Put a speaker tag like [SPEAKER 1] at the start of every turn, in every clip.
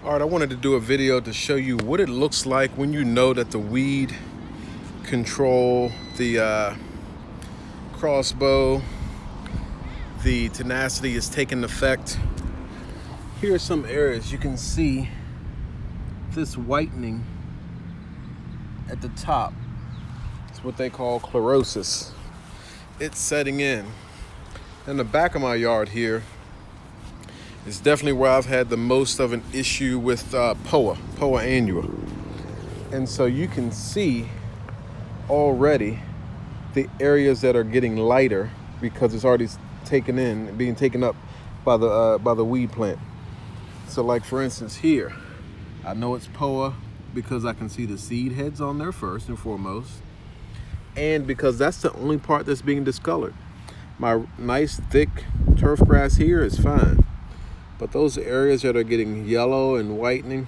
[SPEAKER 1] All right, I wanted to do a video to show you what it looks like when you know that the weed control, the crossbow, the tenacity is taking effect. Here are some areas you can see this whitening at the top. It's what they call chlorosis. It's setting in. In the back of my yard here is definitely where I've had the most of an issue with Poa annua. And so you can see already the areas that are getting lighter because it's already being taken up by the weed plant. So like for instance here, I know it's Poa because I can see the seed heads on there first and foremost, and because that's the only part that's being discolored. My nice thick turf grass here is fine, but those areas that are getting yellow and whitening,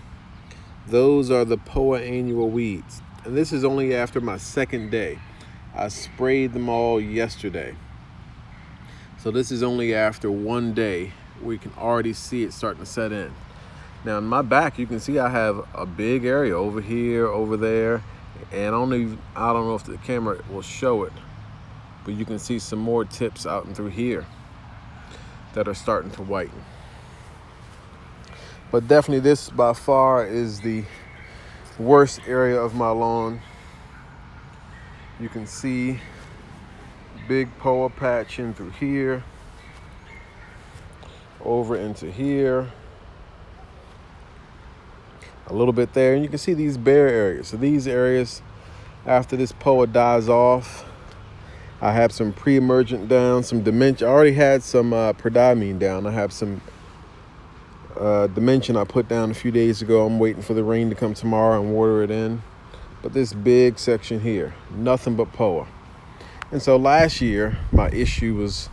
[SPEAKER 1] those are the Poa annua weeds. And this is only after my second day. I sprayed them all yesterday. So this is only after one day we can already see it starting to set in. Now in my back, you can see I have a big area over here, over there, and I don't know if the camera will show it, but you can see some more tips out and through here that are starting to whiten. But definitely this by far is the worst area of my lawn. You can see big Poa patch in through here, over into here, a little bit there, and you can see these bare areas. So these areas, after this Poa dies off, I have some pre-emergent down, some dementia. I already had some predomine down. I have some dimension I put down a few days ago. I'm waiting for the rain to come tomorrow and water it in. But this big section here, nothing but Poa. And so last year, my issue was,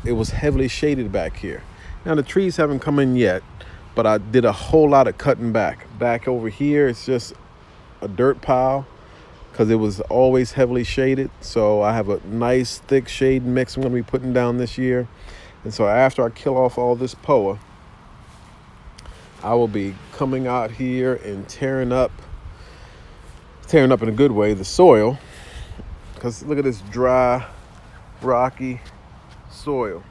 [SPEAKER 1] it was heavily shaded back here. Now the trees haven't come in yet, but I did a whole lot of cutting back. Back over here, it's just a dirt pile because it was always heavily shaded. So I have a nice thick shade mix I'm gonna be putting down this year. And so after I kill off all this Poa, I will be coming out here and tearing up in a good way, the soil. Because look at this dry, rocky soil.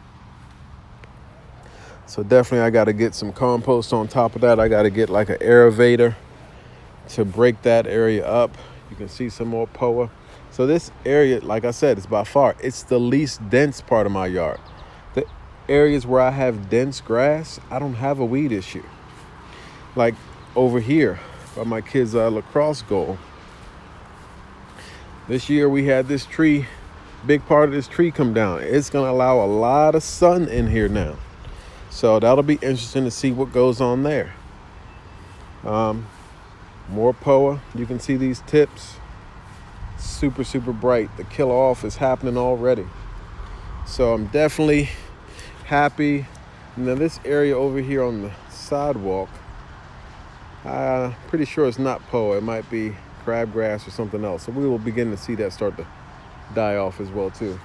[SPEAKER 1] So definitely I got to get some compost on top of that. I got to get like an aerator to break that area up. You can see some more Poa. So this area, like I said, is by far, it's the least dense part of my yard. The areas where I have dense grass, I don't have a weed issue. Like over here by my kids' lacrosse goal. This year we had this tree, big part of this tree come down. It's going to allow a lot of sun in here now. So that'll be interesting to see what goes on there. More Poa. You can see these tips. Super, super bright. The kill off is happening already. So I'm definitely happy. Now this area over here on the sidewalk, pretty sure it's not Poa. It might be crabgrass or something else. So we will begin to see that start to die off as well too.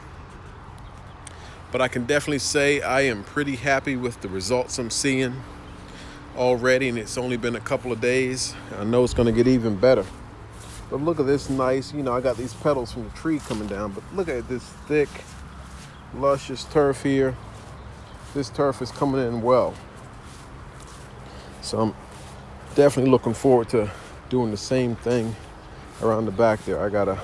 [SPEAKER 1] But I can definitely say I am pretty happy with the results I'm seeing already, and it's only been a couple of days. I know it's going to get even better. But look at this nice, I got these petals from the tree coming down, but look at this thick, luscious turf here. This turf is coming in well. So I'm definitely looking forward to doing the same thing around the back there. I gotta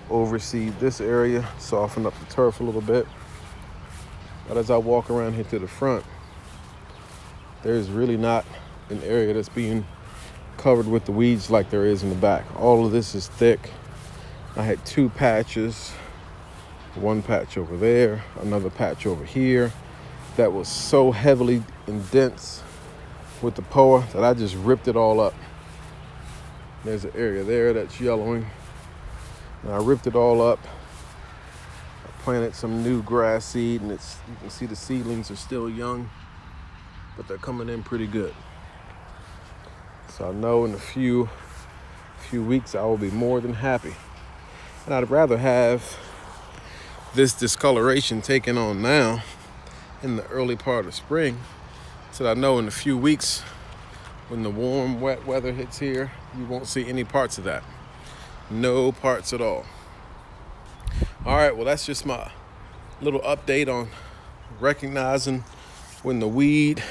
[SPEAKER 1] overseed this area, soften up the turf a little bit. But as I walk around here to the front, there's really not an area that's being covered with the weeds like there is in the back. All of this is thick. I had two patches, one patch over there, another patch over here, that was so heavily and dense with the Poa that I just ripped it all up. There's an area there that's yellowing. And I ripped it all up. I planted some new grass seed, and you can see the seedlings are still young, but they're coming in pretty good. So I know in a few weeks I will be more than happy. And I'd rather have this discoloration taken on now in the early part of spring, so that I know in a few weeks When the warm, wet weather hits here, you won't see any parts of that. No parts at all. All right, well, that's just my little update on recognizing when the weed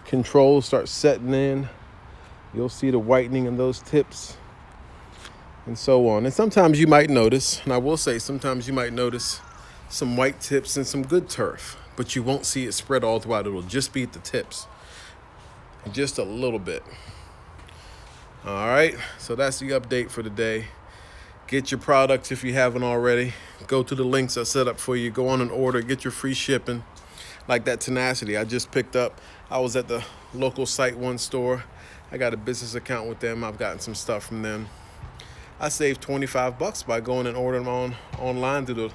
[SPEAKER 1] control starts setting in. You'll see the whitening in those tips and so on. And sometimes you might notice, and I will say sometimes you might notice some white tips and some good turf, but you won't see it spread all throughout. It'll just be at the tips, just a little bit. All right, so that's the update for today. Get your products if you haven't already. Go to the links I set up for you. Go on and order. Get your free shipping. Like that tenacity I just picked up. I was at the local Site One store. I got a business account with them. I've gotten some stuff from them. I saved $25 by going and ordering them online through the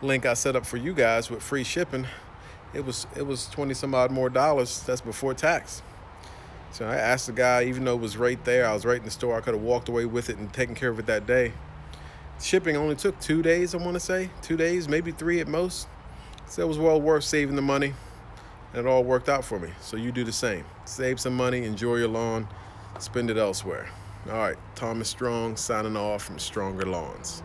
[SPEAKER 1] link I set up for you guys with free shipping. It was 20 some odd more dollars. That's before tax. So I asked the guy, even though it was right there, I was right in the store, I could have walked away with it and taken care of it that day. Shipping only took 2 days, I want to say. 2 days, maybe 3 at most. So it was well worth saving the money. And it all worked out for me. So you do the same. Save some money, enjoy your lawn, spend it elsewhere. All right, Thomas Strong signing off from Stronger Lawns.